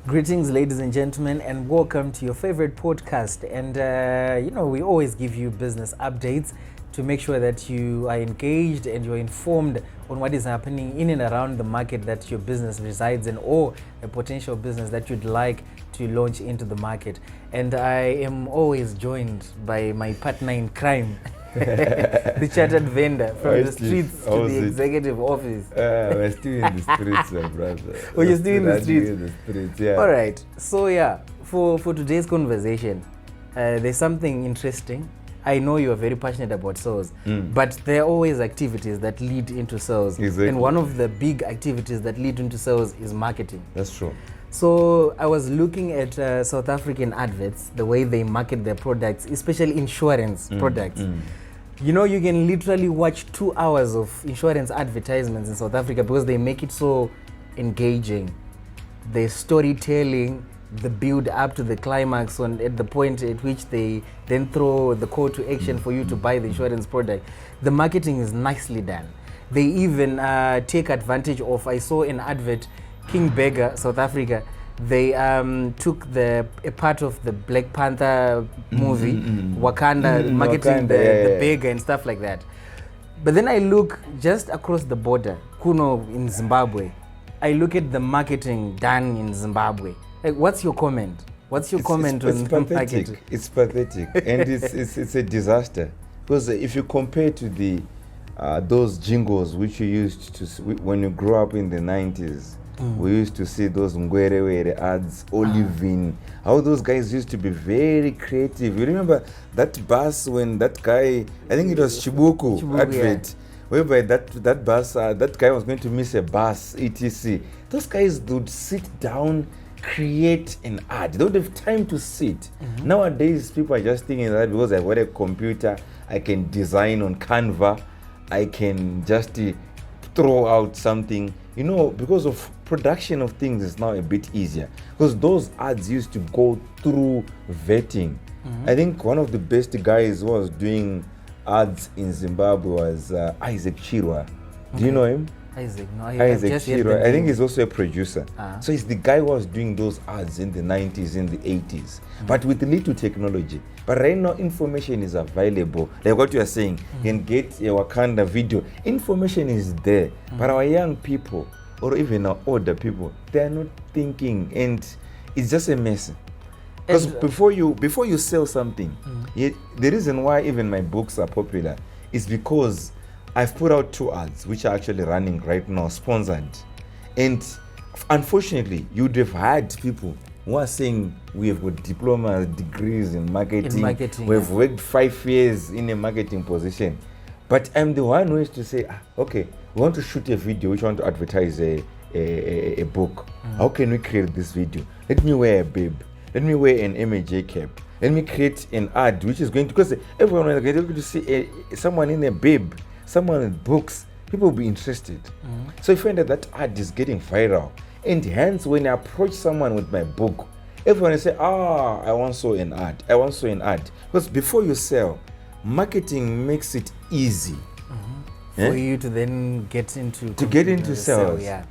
Greetings, ladies and gentlemen, and welcome to your favorite podcast. And we always give you business updates to make sure that you are engaged and you're informed on what is happening in and around the market that your business resides in, or a potential business that you'd like to launch into the market. And I am always joined by my partner in crime, the chartered vendor from the streets to the executive office. We're still in the streets, my brother. Oh, you're still in the streets? In the streets, yeah. All right. So yeah, for today's conversation, there's something interesting. I know you are very passionate about sales, but there are always activities that lead into sales. Exactly. And one of the big activities that lead into sales is marketing. That's true. So I was looking at South African adverts, the way they market their products, especially insurance products. You know, you can literally watch 2 hours of insurance advertisements in South Africa because they make it so engaging. The storytelling, the build up to the climax, and at the point at which they then throw the call to action for you to buy the insurance product. The marketing is nicely done. They even take advantage of, I saw an advert, King Burger, South Africa. They took a part of the Black Panther movie, Wakanda, marketing the burger and stuff like that. But then I look just across the border, Kuno in Zimbabwe. I look at the marketing done in Zimbabwe. Like, what's your comment? What's your comment on marketing? It's pathetic, and it's a disaster. Because if you compare to the those jingles which you used to see when you grew up in the 90s, we used to see those Ngwerewere ads, Olivine, how those guys used to be very creative. You remember that bus when that guy, I think it was Chibuku advert, whereby that bus, that guy was going to miss a bus, etc. Those guys would sit down, create an ad. They don't have time to sit. Nowadays, people are just thinking that because I've got a computer, I can design on Canva, I can just throw out something. You know, because of production of things is now a bit easier. Because those ads used to go through vetting. I think one of the best guys who was doing ads in Zimbabwe was Isaac Chirwa. Do you know him? Isaac, no, Isaac Chirwa. I think he's also a producer. So he's the guy who was doing those ads in the 90s, in the 80s, but with little technology. But right now, information is available. Like what you are saying, you can get a Wakanda video. Information is there. But our young people, or even our older people, they are not thinking, and it's just a mess. Because before you sell something, the reason why even my books are popular is because I've put out 2 ads which are actually running right now, sponsored. And unfortunately, you'd have had people who are saying we have got diploma degrees in marketing. We've worked 5 years in a marketing position. But I'm the one who is to say, okay, we want to shoot a video, we want to advertise a book. How can we create this video? Let me wear a bib. Let me wear an MAJ cap. Let me create an ad which is going to, because everyone is going to see someone in a bib, someone with books, people will be interested. So you find that ad is getting viral. And hence, when I approach someone with my book, everyone will say, I want so an ad. I want so an ad. Because before you sell, marketing makes it easy for you to then get into sales. Yeah.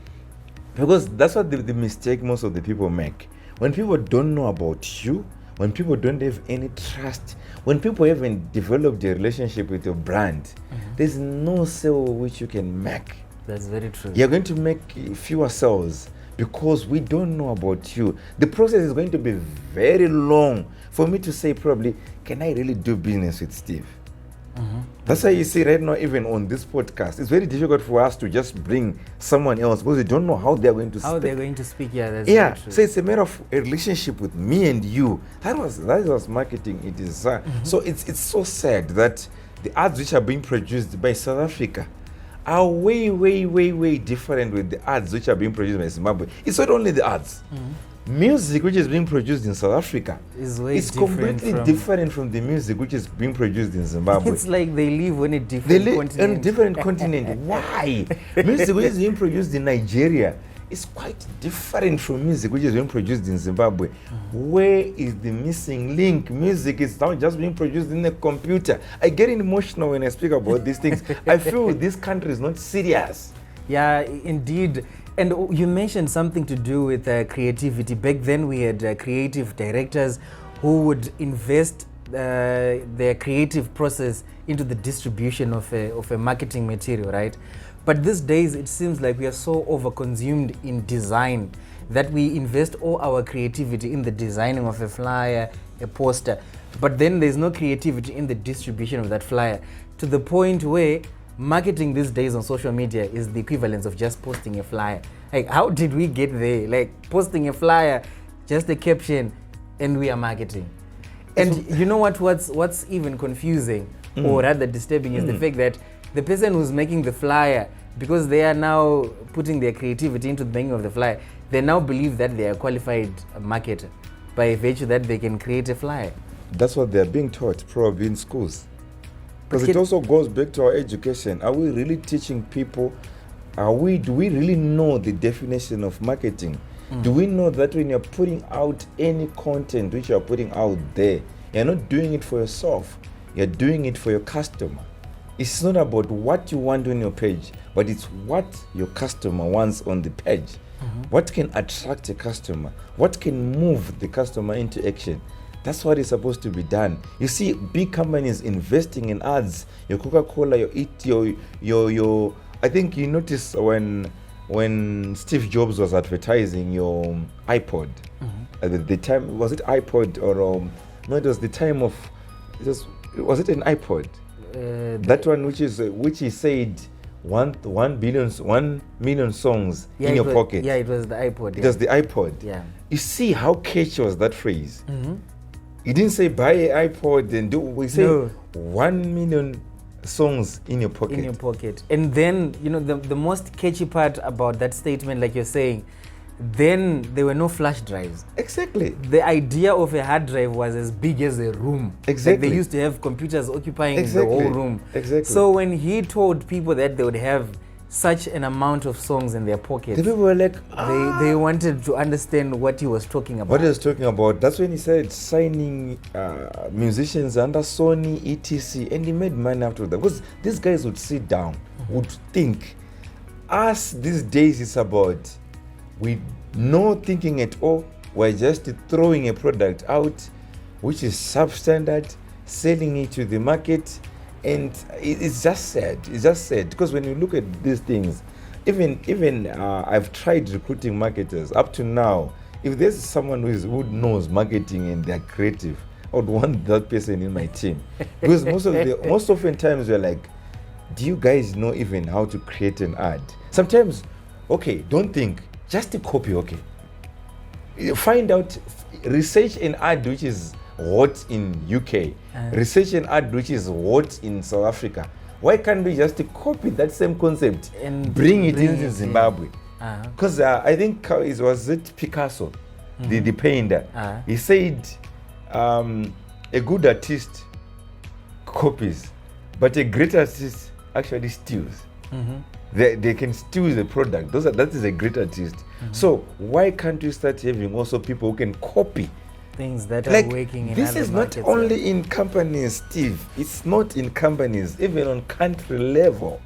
Because that's what the mistake most of the people make. When people don't know about you, when people don't have any trust, when people haven't developed a relationship with your brand, there's no sale which you can make. That's very true. You're going to make fewer sales because we don't know about you. The process is going to be very long for me to say probably, can I really do business with Steve? That's why you see right now, even on this podcast, it's very difficult for us to just bring someone else because we don't know how they're going to speak. How they're going to speak, that's very true. So it's a matter of a relationship with me and you. That was marketing. It is so it's so sad that the ads which are being produced by South Africa are way different with the ads which are being produced by Zimbabwe. It's not only the ads. Music which is being produced in South Africa is completely different from the music which is being produced in Zimbabwe. It's like they live on a different continent. Why? Music which is being produced in Nigeria is quite different from music which is being produced in Zimbabwe. Where is the missing link? Music is now just being produced in a computer. I get emotional when I speak about these things. I feel this country is not serious. Yeah, indeed. And you mentioned something to do with creativity. Back then we had creative directors who would invest their creative process into the distribution of a marketing material, right? But these days it seems like we are so overconsumed in design that we invest all our creativity in the designing of a flyer, a poster, but then there's no creativity in the distribution of that flyer, to the point where marketing these days on social media is the equivalent of just posting a flyer. Like, how did we get there? Like, posting a flyer, just a caption, and we are marketing. And you know what's even confusing or rather disturbing is the fact that the person who's making the flyer, because they are now putting their creativity into the making of the flyer, they now believe that they are a qualified marketer by virtue that they can create a flyer. That's what they're being taught probably in schools. Because it also goes back to our education. Are we really teaching people? Do we really know the definition of marketing? Do we know that when you're putting out any content which you're putting out there, you're not doing it for yourself, you're doing it for your customer? It's not about what you want on your page, but it's what your customer wants on the page. What can attract a customer? What can move the customer into action? That's what is supposed to be done. You see, big companies investing in ads. Your Coca-Cola, your I think you notice when Steve Jobs was advertising your iPod, at the time, was it iPod or no? It was the time of, was it an iPod? That one which he said 1 million songs in your pocket. Yeah, it was the iPod. It was the iPod. Yeah. You see how catchy was that phrase? He didn't say buy an iPod and do. We say 1 million songs in your pocket. In your pocket. And then, you know, the most catchy part about that statement, like you're saying, then there were no flash drives. Exactly. The idea of a hard drive was as big as a room. Exactly. Like they used to have computers occupying the whole room. Exactly. So when he told people that they would have such an amount of songs in their pockets, the people were like, they wanted to understand what he was talking about. What he was talking about. That's when he said signing musicians under Sony, etc. And he made money after that. Because these guys would sit down, would think. Us these days is about, we no thinking at all. We're just throwing a product out, which is substandard, selling it to the market. And it's just sad. It's just sad because when you look at these things, even I've tried recruiting marketers up to now. If there's someone who knows marketing and they're creative, I would want that person in my team. Because most often times we're like, do you guys know even how to create an ad? Sometimes, okay, don't think, just a copy, okay. Find out, research an ad which is hot in UK, research an ad which is hot in South Africa. Why can't we just copy that same concept and bring it in Zimbabwe? Because I think it was Picasso, the painter. He said a good artist copies, but a great artist actually steals. They can steal the product. That is a great artist. So why can't we start having also people who can copy things that are working in this other is markets? Not only in companies, Steve. It's not in companies, even on country level.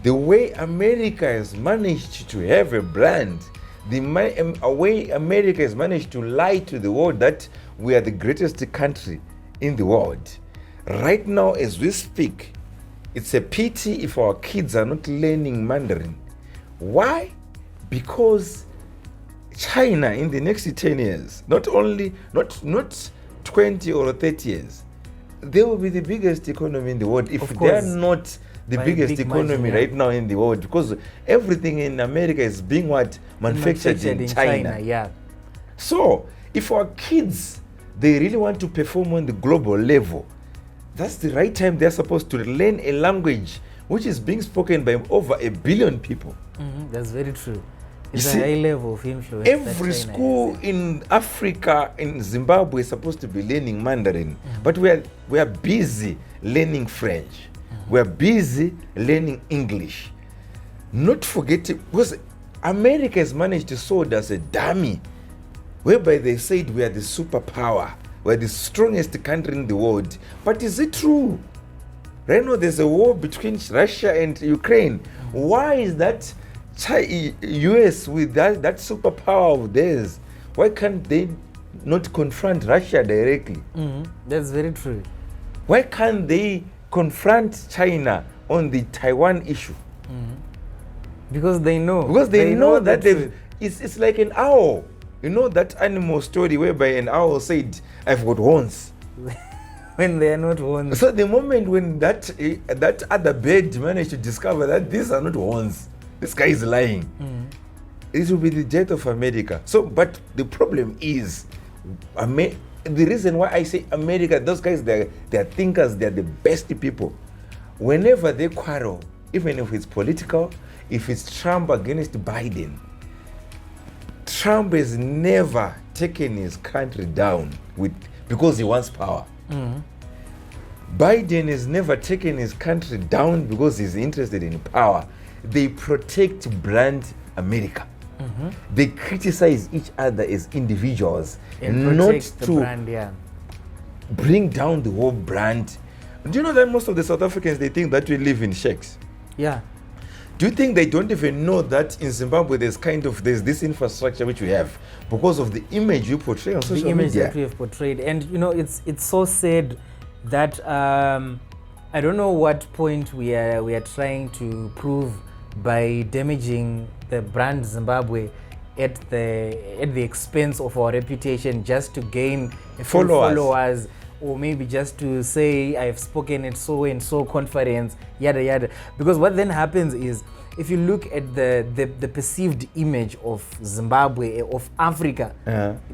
The way America has managed to have a brand, the way America has managed to lie to the world that we are the greatest country in the world. Right now, as we speak, it's a pity if our kids are not learning Mandarin. Why? Because China in the next 10 years, not 20 or 30 years, they will be the biggest economy in the world if they are not the biggest economy right now in the world, because everything in America is being manufactured in China. Yeah. So if our kids, they really want to perform on the global level, that's the right time they're supposed to learn a language which is being spoken by over 1 billion people. That's very true. It's a high level of influence. Every school in Africa, in Zimbabwe, is supposed to be learning Mandarin, but we are busy learning French. We are busy learning English. Not forgetting, because America has managed to sold us a dummy, whereby they said we are the superpower, we are the strongest country in the world. But is it true? Right now, there's a war between Russia and Ukraine. Why is that? US with that superpower of theirs, why can't they not confront Russia directly? That's very true. Why can't they confront China on the Taiwan issue? Because they know. Because they know that it's like an owl. You know that animal story whereby an owl said, I've got horns. When they are not horns. So the moment when that other bird managed to discover that these are not horns, this guy is lying, it will be the death of America. So, but the problem is, the reason why I say America, those guys, they're thinkers, they're the best people. Whenever they quarrel, even if it's political, if it's Trump against Biden, Trump has never taken his country down because he wants power. Biden has never taken his country down because he's interested in power. They protect brand America. They criticize each other as individuals, And not protect the to brand, bring down the whole brand. Do you know that most of the South Africans, they think that we live in shacks? Yeah. Do you think they don't even know that in Zimbabwe there's this infrastructure which we have because of the image you portray on social media? The image that we have portrayed. And you know, it's so sad that I don't know what point we are trying to prove by damaging the brand Zimbabwe at the expense of our reputation, just to gain a few followers, or maybe just to say I've spoken at so and so conference, yada yada. Because what then happens is, if you look at the perceived image of Zimbabwe, of Africa,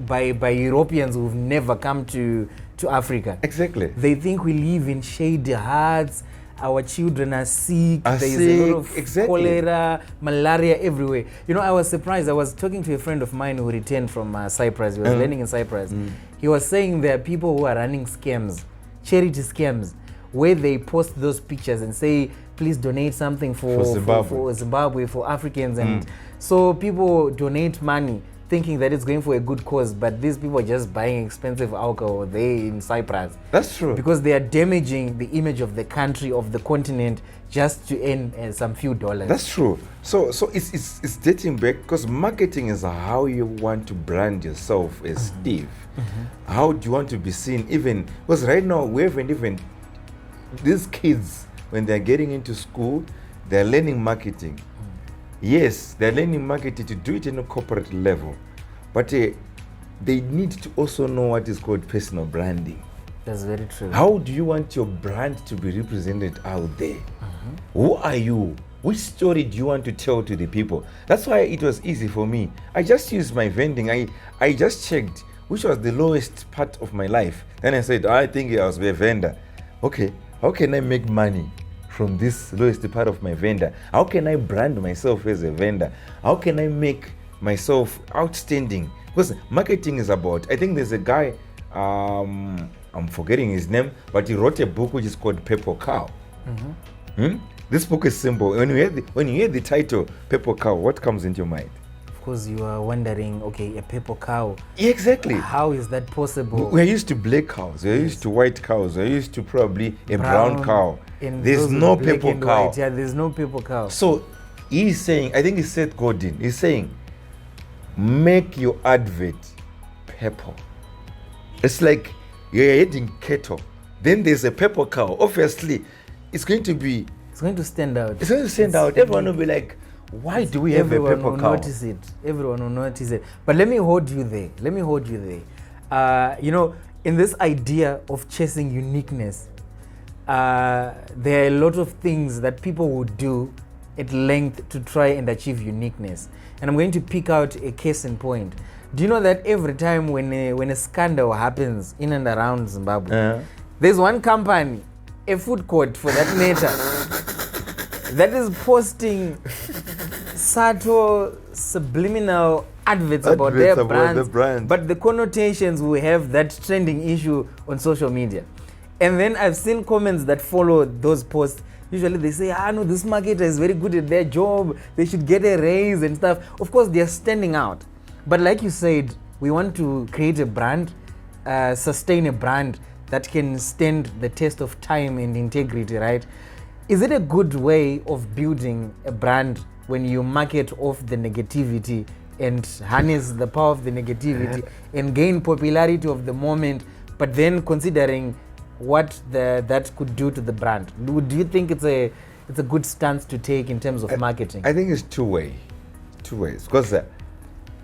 by Europeans who've never come to Africa, exactly, they think we live in shady huts. Our children are sick. There is a lot of cholera, malaria everywhere. You know, I was surprised. I was talking to a friend of mine who returned from Cyprus. He was learning in Cyprus. He was saying there are people who are running scams, charity scams, where they post those pictures and say, please donate something for Zimbabwe, for Africans. And so people donate money thinking that it's going for a good cause, but these people are just buying expensive alcohol there in Cyprus. That's true. Because they are damaging the image of the country, of the continent, just to earn some few dollars. That's true. So it's dating back, because marketing is how you want to brand yourself as Steve. How do you want to be seen? Even because right now we haven't even, these kids, when they're getting into school, they're learning marketing. Yes, they're learning marketing to do it in a corporate level, but they need to also know what is called personal branding. That's very true. How do you want your brand to be represented out there? Who are you? Which story do you want to tell to the people? That's why it was easy for me. I just used my vending. I just checked which was the lowest part of my life. Then I said, I think I was a vendor. Okay, how can I make money from this lowest part of my vendor? How can I brand myself as a vendor? How can I make myself outstanding? Because marketing is about, I think there's a guy, I'm forgetting his name, but he wrote a book which is called Paper Cow. This book is simple. When you hear the title Paper Cow, what comes into your mind? Of course, you are wondering, okay, a paper cow. Exactly. How is that possible? We're used to black cows, we're used to white cows, we're used to probably a brown cow. There's no paper cow. White. Yeah, there's no paper cow. So he's saying, I think it's Seth Godin, he's saying, make your advert purple. It's like you're eating cattle. Then there's a paper cow. Obviously, it's going to stand out. It's going to stand out. Everyone will be like, why do we have a paper cow? Everyone will notice it. But let me hold you there. You know, in this idea of chasing uniqueness, there are a lot of things that people would do at length to try and achieve uniqueness. And I'm going to pick out a case in point. Do you know that every time when a scandal happens in and around Zimbabwe, there's one company, a food court for that matter, that is posting subtle, subliminal adverts about their brands, but the connotations will have that trending issue on social media. And then I've seen comments that follow those posts. Usually they say, no, this marketer is very good at their job, they should get a raise and stuff. Of course, they're standing out. But like you said, we want to create a brand, sustain a brand that can stand the test of time and integrity, right? Is it a good way of building a brand when you market off the negativity and harness the power of the negativity and gain popularity of the moment, but then considering what that could do to the brand? Do you think it's a good stance to take in terms of marketing? I think it's two ways. Because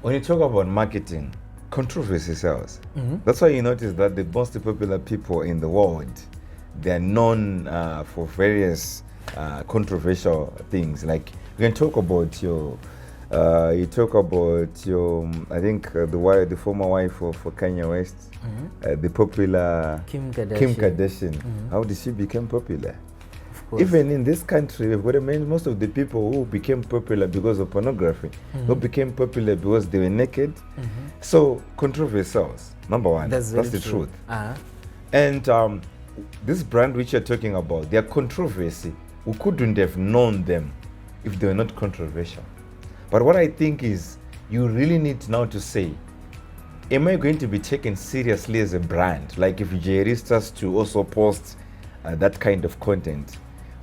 when you talk about marketing, controversy sells. That's why you notice that the most popular people in the world, they are known for various controversial things. Like you can talk about your, I think the former wife of Kanye West, the popular Kim Kardashian. How did she become popular? Even in this country, we've got most of the people who became popular because of pornography, who became popular because they were naked. So controversy sells, number one. That's the truth. And this brand which you're talking about, their controversy, we couldn't have known them if they were not controversial. But what I think is, you really need now to say, am I going to be taken seriously as a brand? Like if Jerry starts to also post that kind of content.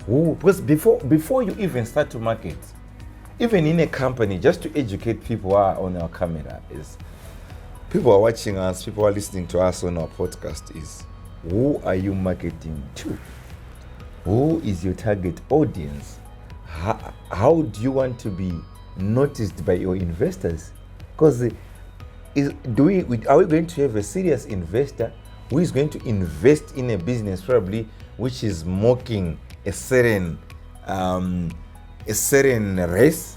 Because before you even start to market, even in a company, just to educate people who are on our camera, is people are watching us, people are listening to us on our podcast, is who are you marketing to? Who is your target audience? How do you want to be noticed by your investors? Because are we going to have a serious investor who is going to invest in a business probably which is mocking a certain race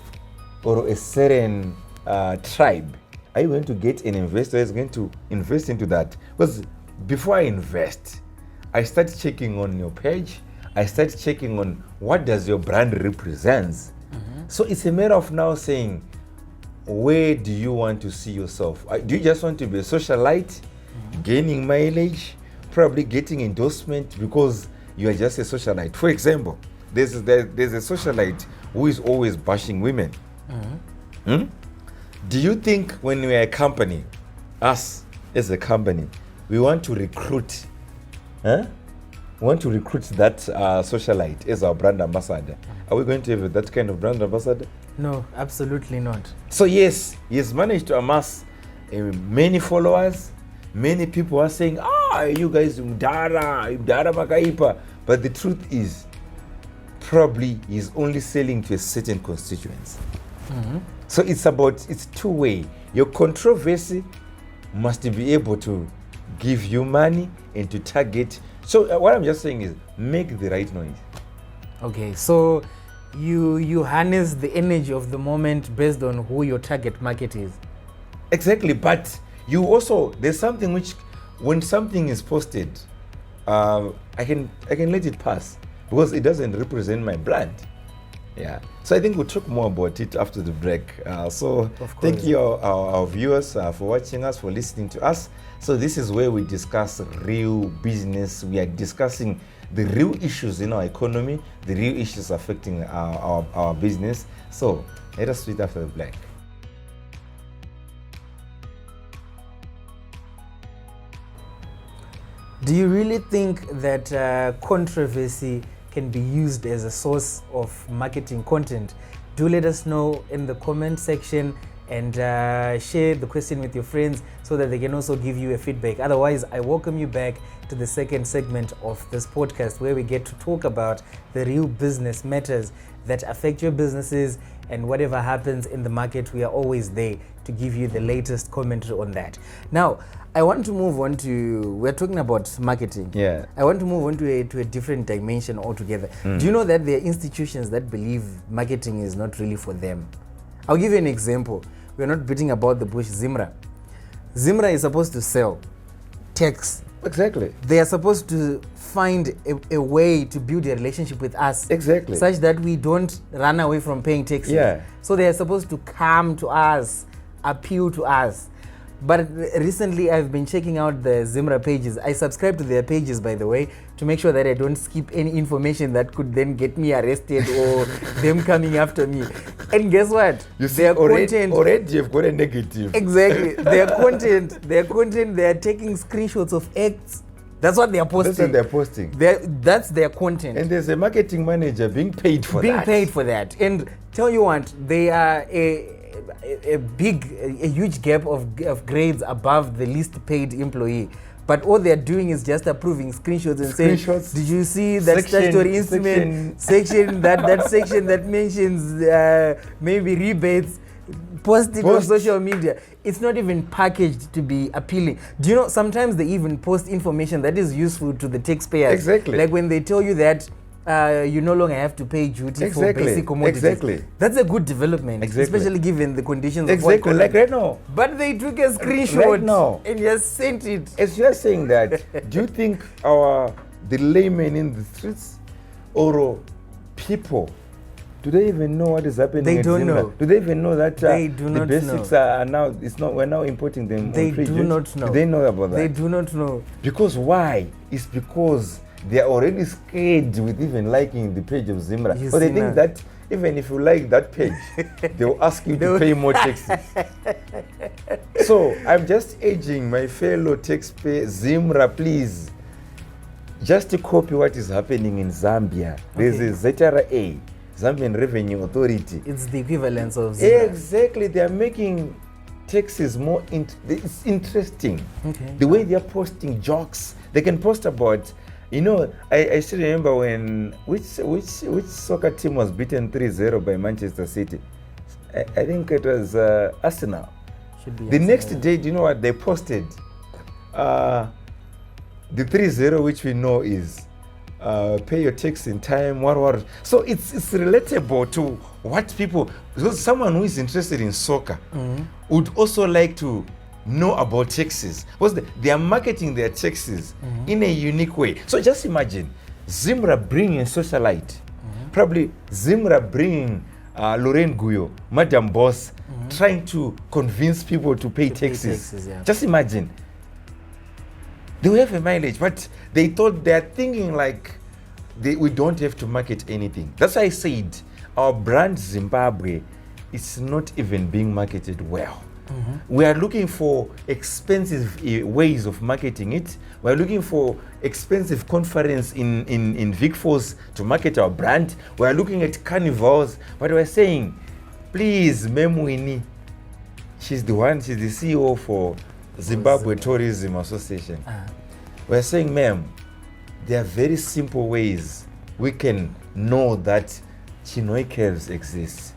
or a certain tribe? Are you going to get an investor who is going to invest into that? Because before I invest, I start checking on your page, I start checking on what does your brand represents. So it's a matter of now saying, where do you want to see yourself? Do you just want to be a socialite, gaining mileage, probably getting endorsement because you are just a socialite? For example, there's a socialite who is always bashing women. Do you think when we are a company, us as a company, we want to recruit, we want to recruit that socialite as our brand ambassador? Are we going to have that kind of brand ambassador? No, absolutely not. So yes, he has managed to amass many followers. Many people are saying, you guys, Mdara Makaipa. But the truth is, probably he's only selling to a certain constituents. So it's two-way. Your controversy must be able to give you money and to target. So what I'm just saying is, make the right noise. Okay, so you harness the energy of the moment based on who your target market is. Exactly, but you also, there's something which, when something is posted, I can let it pass because it doesn't represent my brand. Yeah. So I think we'll talk more about it after the break. So thank you our viewers for watching us, for listening to us. So this is where we discuss real business. We are discussing the real issues in our economy, the real issues affecting our business. So let us see it after the break. Do you really think that controversy can be used as a source of marketing content? Do let us know in the comment section and share the question with your friends so that they can also give you a feedback. Otherwise, I welcome you back to the second segment of this podcast where we get to talk about the real business matters that affect your businesses, and whatever happens in the market, we are always there to give you the latest commentary on that. Now, I want to move on to, we're talking about marketing. Yeah. I want to move on to a different dimension altogether. Do you know that there are institutions that believe marketing is not really for them? I'll give you an example. We're not beating about the bush. Zimra is supposed to sell texts. Exactly. They are supposed to find a way to build a relationship with us. Exactly. Such that we don't run away from paying taxes. Yeah. So they are supposed to come to us, appeal to us. But recently I've been checking out the Zimra pages. I subscribe to their pages, by the way, to make sure that I don't skip any information that could then get me arrested or them coming after me. And guess what? You see, already you've got a negative. Exactly. Their content, they are taking screenshots of acts. That's what they are posting. That's what they're posting. That's their content. And there's a marketing manager being paid for that. And tell you what, they are a huge gap of grades above the least paid employee. But all they're doing is just approving screenshots and saying, did you see that statutory instrument section, that section that mentions maybe rebates, post it on social media. It's not even packaged to be appealing. Do you know, sometimes they even post information that is useful to the taxpayers. Exactly. Like when they tell you that you no longer have to pay duty for basic commodities. Exactly. That's a good development, especially given the conditions of what like right now. But they took a screenshot right now, and just sent it. As you are saying that, do you think the laymen in the streets or people, do they even know what is happening? They don't know. Do they even know that they do not the basics know. are now? We're now importing them. They on free do not know. Do they know about that? They do not know. Because why? It's because they are already scared with even liking the page of Zimra. But they think that even if you like that page, they will ask you to pay more taxes. So I'm just urging my fellow taxpayers, Zimra, please, just to copy what is happening in Zambia. There's a ZRA, Zambian Revenue Authority. It's the equivalence of Zimra. Exactly, they are making taxes more it's interesting. The way they are posting jokes. They can post about, you know, I still remember when which soccer team was beaten 3-0 by Manchester City. I think it was Arsenal. The next day, do you know what they posted? The 3-0, which we know is pay your tax in time, what. So it's relatable to what people, because someone who is interested in soccer would also like to know about taxes, because they are marketing their taxes in a unique way. So just imagine Zimra bringing a socialite, probably Zimra bringing Lorraine Guyo, Madam Boss, trying to convince people to pay taxes. Just imagine. They will have a mileage, but they thought they're thinking like we don't have to market anything. That's why I said our brand Zimbabwe is not even being marketed well. We are looking for expensive ways of marketing it. We're looking for expensive conference in VicForce to market our brand. We're looking at carnivals, but we're saying, please, Memwini, she's the CEO for Zimbabwe Tourism Association. We're saying, ma'am, there are very simple ways we can know that Chinoi caves exist.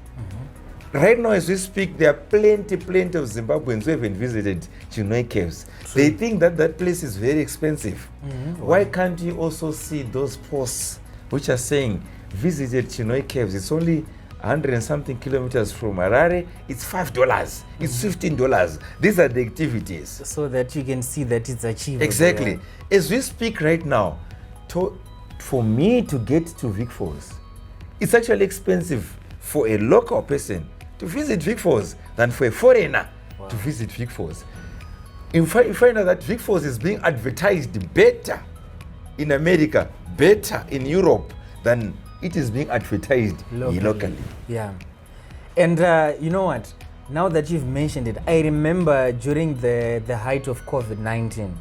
Right now, as we speak, there are plenty of Zimbabweans who haven't visited Chinoi caves. They think that place is very expensive. Why can't you also see those posts which are saying, visited Chinoi caves? It's only 100 and something kilometers from Harare. It's $5. It's $15. These are the activities. So that you can see that it's achievable. Exactly. As we speak right now, for me to get to VicForce, it's actually expensive for a local person to visit VicForce than for a foreigner to visit VicForce. You find out that VicForce is being advertised better in America, better in Europe than it is being advertised locally. Yeah. And you know what? Now that you've mentioned it, I remember during the height of COVID-19,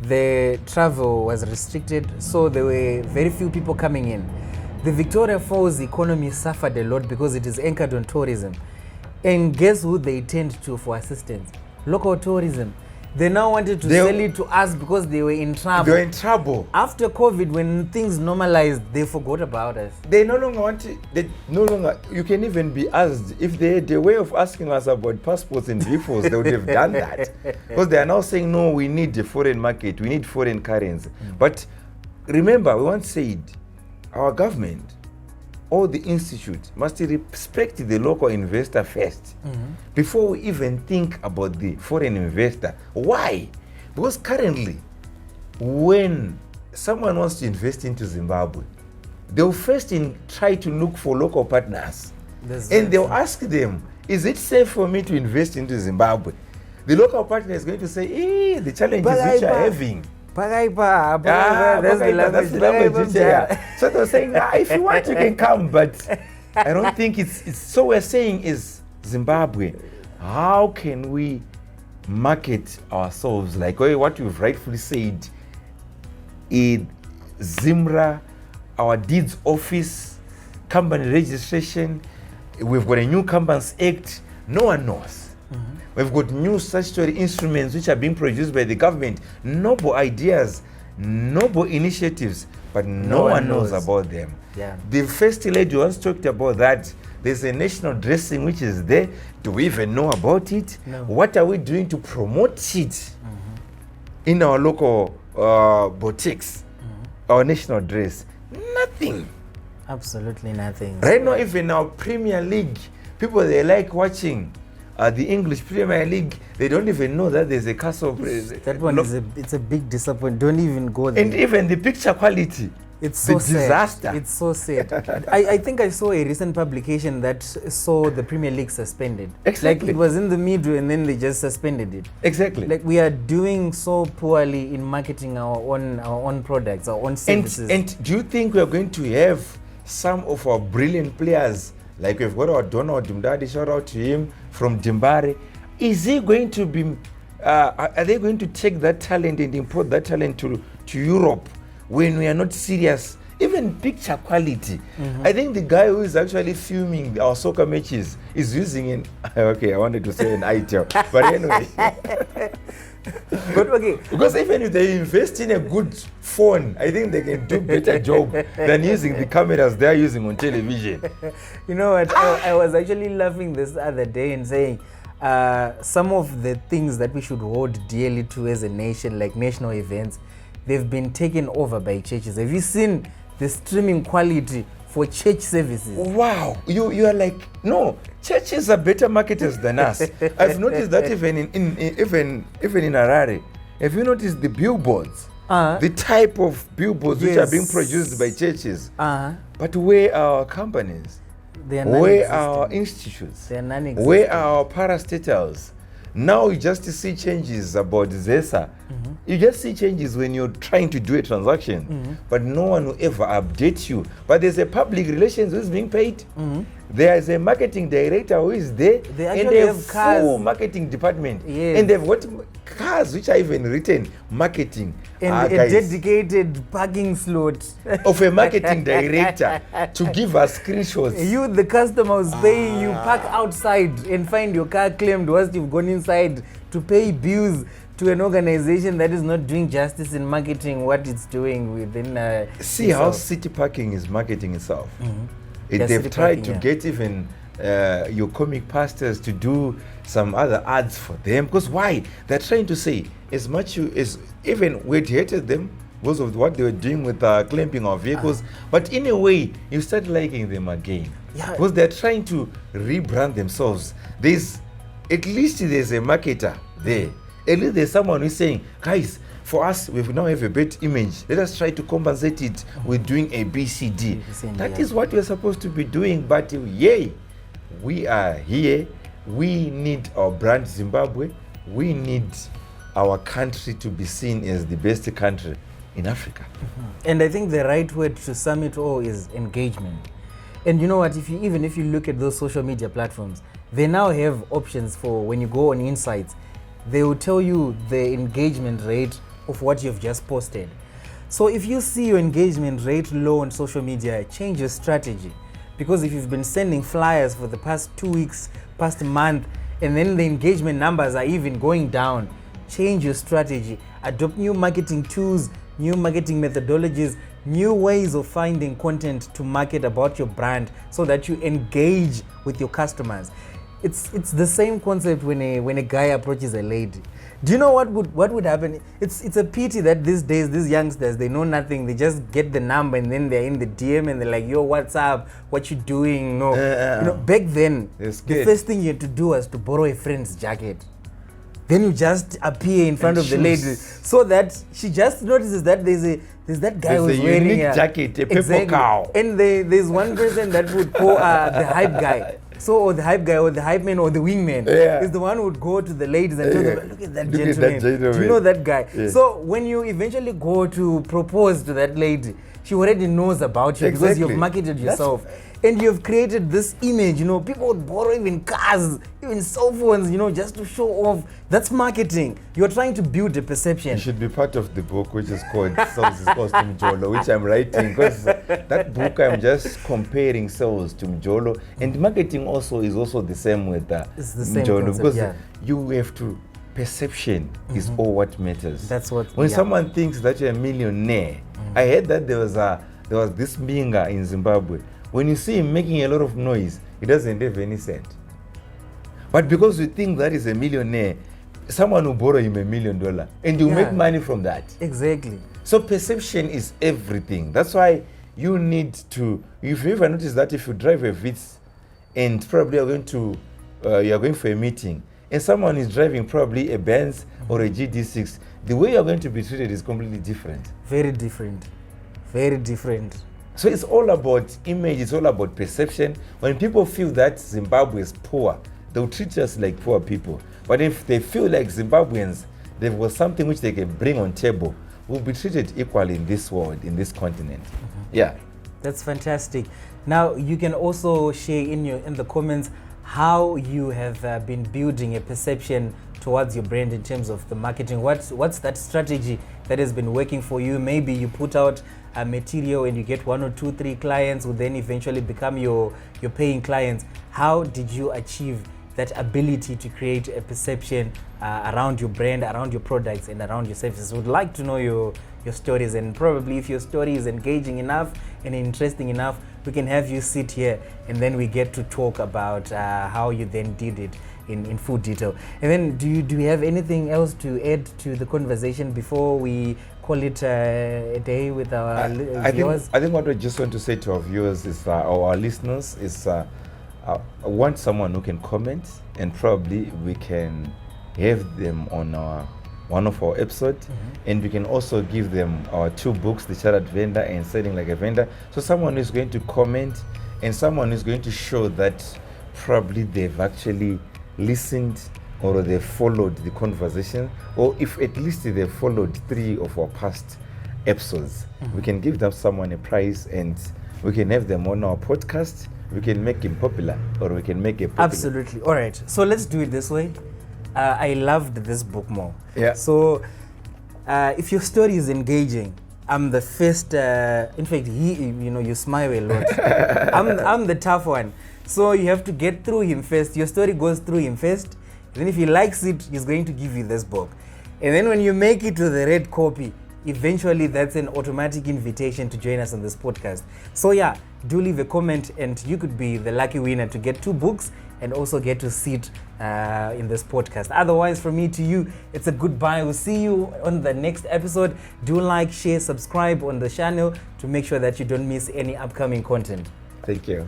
the travel was restricted, so there were very few people coming in. The Victoria Falls economy suffered a lot because it is anchored on tourism. And guess who they turned to for assistance? Local tourism. They now wanted to sell it to us because they were in trouble. They were in trouble. After COVID, when things normalized, they forgot about us. They no longer want to, you can even be asked, if they had a way of asking us about passports and visas, they would have done that. Because they are now saying, no, we need a foreign market, we need foreign currency. But remember, we once said, our government, all the institutes must respect the local investor first before we even think about the foreign investor. Why? Because currently, when someone wants to invest into Zimbabwe, they'll first try to look for local partners. And they'll ask them, is it safe for me to invest into Zimbabwe? The local partner is going to say, the challenges which are having. That's the language. So they're saying, if you want, you can come, but I don't think it's. So we're saying is Zimbabwe, how can we market ourselves like what you've rightfully said? In Zimra, our deeds office, company registration, We've got a new Companies Act. No one knows. We've got new statutory instruments which are being produced by the government. Noble ideas, noble initiatives, but no one knows about them. Yeah. The first lady once talked about that. There's a national dressing which is there. Do we even know about it? No. What are we doing to promote it in our local boutiques? Our national dress? Nothing. Absolutely nothing. Right now, even our Premier League, people, they like watching the English Premier League. They don't even know that there's a castle. That one it's a big disappointment. Don't even go there. And even the picture quality. It's so sad. Disaster. It's so sad. I think I saw a recent publication that saw the Premier League suspended. Exactly. Like it was in the middle and then they just suspended it. Exactly. Like we are doing so poorly in marketing our own products, our own services. And do you think we are going to have some of our brilliant players, like we've got our Donald Dumdadi, shout out to him, from Dimbare? Is he going to be, are they going to take that talent and import that talent to Europe when we are not serious? Even picture quality. I think the guy who is actually filming our soccer matches is using an, okay, I wanted to say an ITEL, but anyway. But okay. Because even if they invest in a good phone, I think they can do better job than using the cameras they're using on television. You know what? I was actually laughing this other day and saying some of the things that we should hold dearly to as a nation, like national events, they've been taken over by churches. Have you seen the streaming quality for church services? Wow, you are like, no, churches are better marketers than us. I've noticed that even in Harare. Have you noticed the billboards? The type of billboards which are being produced by churches. But where are our companies? They are where are our institutes? They are non-existent. Where are our parastatals? Now you just see changes about ZESA. You just see changes when you're trying to do a transaction, but no one will ever update you. But there's a public relations who is being paid. There's a marketing director who is there. They and actually they have cars. full marketing department. Yes. And they've got cars which are even written marketing. And a guys, dedicated parking slot of a marketing director to give us screenshots. You, the customer, who's paying you, park outside and find your car claimed whilst you've gone inside to pay bills to an organization that is not doing justice in marketing what it's doing within. See how city parking is marketing itself. They've tried to get even your comic pastors to do some other ads for them. Because why? They're trying to say, as much as even we hated them because of what they were doing with clamping our vehicles, but in a way, you start liking them again. Yeah. Because they're trying to rebrand themselves. At least there's a marketer there. At least there's someone who's saying, guys, for us, we now have a better image. Let us try to compensate it with doing a BCD. That is what we're supposed to be doing. But yay, we are here. We need our brand Zimbabwe. We need our country to be seen as the best country in Africa. And I think the right word to sum it all is engagement. And you know what, if you look at those social media platforms, they now have options for when you go on insights. They will tell you the engagement rate of what you've just posted. So if you see your engagement rate low on social media, change your strategy. Because if you've been sending flyers for the past 2 weeks, past month, and then the engagement numbers are even going down, change your strategy. Adopt new marketing tools, new marketing methodologies, new ways of finding content to market about your brand so that you engage with your customers. It's the same concept when a guy approaches a lady. Do you know what would happen? It's a pity that these days these youngsters, they know nothing. They just get the number and then they're in the DM and they're like, yo, what's up? What you doing? No, you know, back then the first thing you had to do was to borrow a friend's jacket. Then you just appear in front of the lady so that she just notices that there's that guy who's wearing a unique jacket, a paper cow. And there's one person that would call the hype guy. So, or the hype guy, or the hype man, or the wingman is the one who would go to the ladies and tell them, look at that gentleman. Do you know that guy? Yeah. So, when you eventually go to propose to that lady, she already knows about you because you've marketed yourself. And you've created this image, you know, people would borrow even cars, even cell phones, you know, just to show off. That's marketing. You're trying to build a perception. You should be part of the book, which is called Sales is Custom Mjolo, which I'm writing, because that book I'm just comparing sales to Mjolo. And marketing also is also the same with it's the same Mjolo, concept, because yeah. you have to, perception is all what matters. That's what, when yeah. someone thinks that you're a millionaire, I heard that there was this Minga in Zimbabwe. When you see him making a lot of noise, he doesn't have any cent. But because you think that is a millionaire, someone will borrow him $1 million and you make money from that. Exactly. So perception is everything. That's why you need to, if you ever notice that if you drive a Vitz and probably you're going for a meeting and someone is driving probably a Benz or a GD6, the way you're going to be treated is completely different. Very different. Very different. So it's all about image, it's all about perception. When people feel that Zimbabwe is poor, they'll treat us like poor people. But if they feel like Zimbabweans, they've got something which they can bring on table, we'll be treated equally in this world, in this continent. Yeah. That's fantastic. Now, you can also share in the comments how you have been building a perception towards your brand in terms of the marketing. What's that strategy that has been working for you? Maybe you put out a material and you get 1 or 2, 3 clients who then eventually become your paying clients. How did you achieve that ability to create a perception around your brand, around your products, and around your services? Would like to know your stories, and probably if your story is engaging enough and interesting enough, we can have you sit here and then we get to talk about how you then did it in full detail. And then do you have anything else to add to the conversation before we call it a day with our viewers? I think what we just want to say to our viewers is, or our listeners, is I want someone who can comment, and probably we can have them on one of our episodes, and we can also give them our 2 books, The Chartered Vendor and Selling Like a Vendor. So someone is going to comment, and someone is going to show that probably they've actually listened or they followed the conversation, or if at least they followed 3 of our past episodes. We can give them someone a prize, and we can have them on our podcast. We can make him popular, or we can make it popular. Absolutely. All right. So let's do it this way. I loved this book more. Yeah. So if your story is engaging, I'm the first. In fact, you smile a lot. I'm the tough one. So you have to get through him first. Your story goes through him first. Then if he likes it, he's going to give you this book. And then when you make it to the red copy, eventually that's an automatic invitation to join us on this podcast. So yeah, do leave a comment and you could be the lucky winner to get 2 books and also get to sit in this podcast. Otherwise, from me to you, it's a goodbye. We'll see you on the next episode. Do like, share, subscribe on the channel to make sure that you don't miss any upcoming content. Thank you.